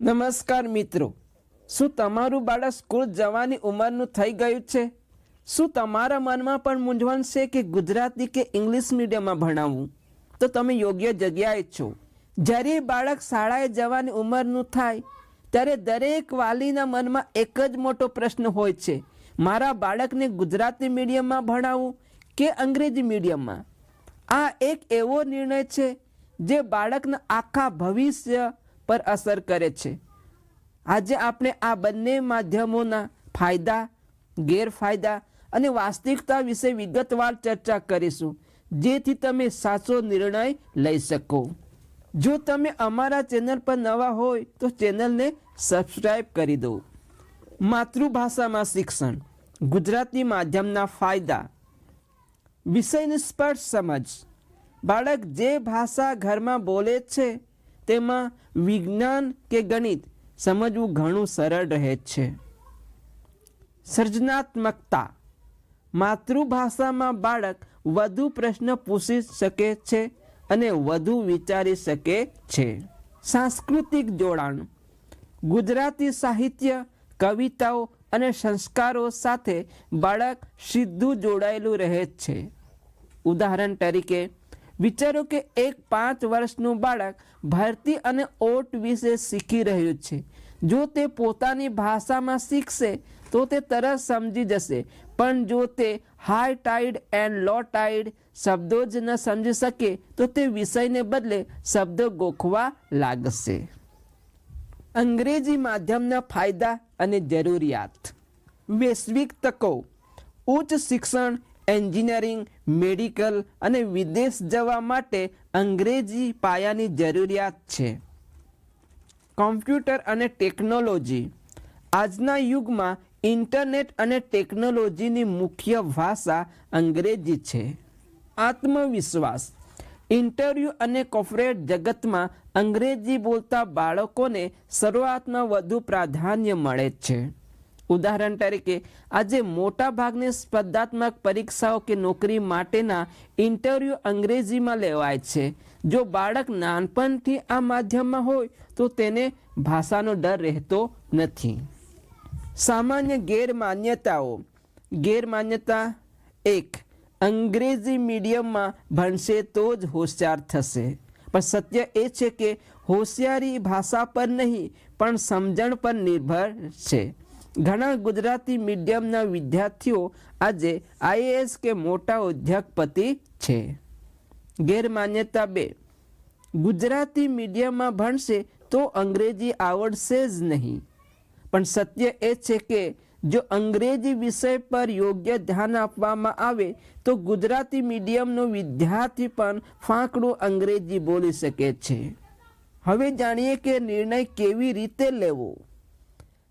નમસ્કાર મિત્રો, શું તમારું બાળક સ્કૂલ જવાની ઉંમરનું થઈ ગયું છે? શું તમારા મનમાં પણ મૂંઝવણ છે કે ગુજરાતી કે ઇંગ્લિશ મીડિયમમાં ભણાવવું? તો તમે યોગ્ય જગ્યાએ છો. જ્યારે બાળક શાળાએ જવાની ઉંમરનું થાય ત્યારે દરેક વાલીના મનમાં એક જ મોટો પ્રશ્ન હોય છે, મારા બાળકને ગુજરાતી મીડિયમમાં ભણાવવું કે અંગ્રેજી મીડિયમમાં? આ એક એવો નિર્ણય છે જે બાળકના આખા ભવિષ્ય પર અસર કરે છે. આજે આપણે આ બંને માધ્યમોના ફાયદા, ગેરફાયદા અને વાસ્તવિકતા વિશે વિગતવાર ચર્ચા કરીશું, જેથી તમે સાચો નિર્ણય લઈ શકો. જો તમે અમારા ચેનલ પર નવા હોય તો ચેનલને સબસ્ક્રાઈબ કરી દો. માતૃભાષામાં શિક્ષણ, ગુજરાતી માધ્યમના ફાયદા. વિષયની સ્પષ્ટ સમજ. બાળક જે ભાષા ઘરમાં બોલે છે તેમાં વિજ્ઞાન કે ગણિત સમજવું ઘણું સરળ રહે છે. સર્જનાત્મકતા. માતૃભાષામાં બાળક વધુ પ્રશ્ન પૂછી શકે છે અને વધુ વિચારી શકે છે. સાંસ્કૃતિક જોડાણ. ગુજરાતી સાહિત્ય, કવિતાઓ અને સંસ્કારો સાથે બાળક સીધું જોડાયેલું રહે છે. ઉદાહરણ તરીકે વિચારો કે એક 5 વર્ષનું બાળક ભરતી અને ઓટ વિશે શીખી રહ્યું છે. જો તે પોતાની ભાષામાં શીખશે તો તે તરત સમજી જશે, પણ જો તે હાઈ ટાઈડ એન્ડ લો ટાઈડ શબ્દો જ ન સમજી શકે તો તે વિષયને બદલે શબ્દો ગોખવા લાગશે. અંગ્રેજી માધ્યમના ફાયદા અને જરૂરિયાત. વૈશ્વિક તકો. ઉચ્ચ શિક્ષણ, એન્જિનિયરિંગ, મેડિકલ અને વિદેશ જવા માટે અંગ્રેજી પાયાની જરૂરિયાત છે. કોમ્પ્યુટર અને ટેકનોલોજી. આજના યુગમાં ઇન્ટરનેટ અને ટેકનોલોજીની મુખ્ય ભાષા અંગ્રેજી છે. આત્મવિશ્વાસ. ઇન્ટરવ્યૂ અને કોર્પોરેટ જગતમાં અંગ્રેજી બોલતા બાળકોને શરૂઆતમાં વધુ પ્રાધાન્ય મળે છે. ઉદાહરણ તરીકે આજે મોટા ભાગની સ્પર્ધાત્મક પરીક્ષાઓ કે નોકરી માટેના ઇન્ટરવ્યૂ અંગ્રેજીમાં લેવાય છે. જો બાળક નાનપણથી આ માધ્યમમાં હોય તો તેને ભાષાનો ડર રહેતો નથી. સામાન્ય ગેરમાન્યતાઓ. ગેરમાન્યતા 1. અંગ્રેજી મીડિયમમાં ભણશે તો જ હોશિયાર થશે. પણ સત્ય એ છે કે હોશિયારી ભાષા પર નહીં પણ સમજણ પર નિર્ભર છે. ઘણા ગુજરાતી મીડિયમના વિદ્યાર્થીઓ આજે IAS કે મોટા ઉદ્યોગપતિ છે. ગેરમાન્યતા 2. ગુજરાતી મીડિયમમાં ભણશે તો અંગ્રેજી આવડશે જ નહીં. પણ સત્ય એ છે કે જો અંગ્રેજી વિષય પર યોગ્ય ધ્યાન આપવામાં આવે તો ગુજરાતી મીડિયમનો વિદ્યાર્થી પણ ફાંકડું અંગ્રેજી બોલી શકે છે. હવે જાણીએ કે નિર્ણય કેવી રીતે લેવો.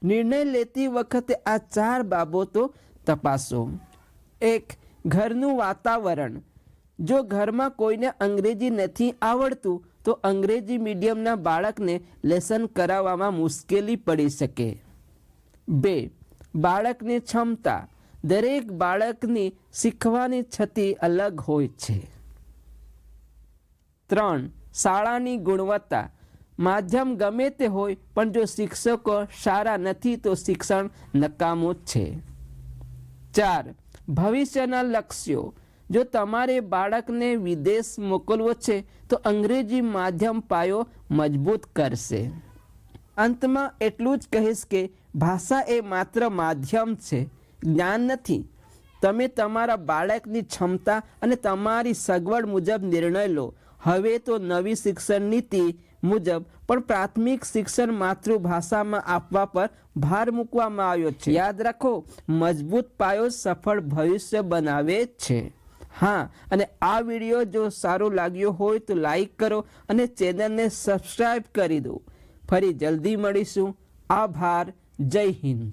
નિર્ણય લેતી વખતે આ 4 બાબતો તપાસો. 1. ઘરનું વાતાવરણ. જો ઘરમાં કોઈને અંગ્રેજી નથી આવડતું તો અંગ્રેજી મીડિયમના બાળકને લેસન કરાવવામાં મુશ્કેલી પડી શકે. 2. બાળકની ક્ષમતા. દરેક બાળકની શીખવાની છતી અલગ હોય છે. 3. શાળાની ગુણવત્તા. માધ્યમ ગમે તે હોય પણ જો શિક્ષકો સારા નથી તો શિક્ષણ નકામું છે. 4. ભવિષ્યના લક્ષ્યો. જો તમારે બાળકને વિદેશ મોકલવો છે તો અંગ્રેજી માધ્યમ પાયો મજબૂત કરશે. અંતમાં એટલું જ કહીશ કે ભાષા એ માત્ર માધ્યમ છે, જ્ઞાન નથી. તમે તમારા બાળકની ક્ષમતા અને તમારી સગવડ મુજબ નિર્ણય લો. હવે તો નવી શિક્ષણ નીતિ મુજબ પણ પ્રાથમિક શિક્ષણ માતૃભાષામાં આપવા પર ભાર મૂકવામાં આવ્યો છે. યાદ રાખો, મજબૂત પાયો સફળ ભવિષ્ય બનાવે છે. હા, અને આ વિડીયો જો સારું લાગ્યો હોય તો લાઈક કરો અને ચેનલને સબસ્ક્રાઈબ કરી દો. ફરી જલ્દી મળીશું. આભાર. જય હિન્દ.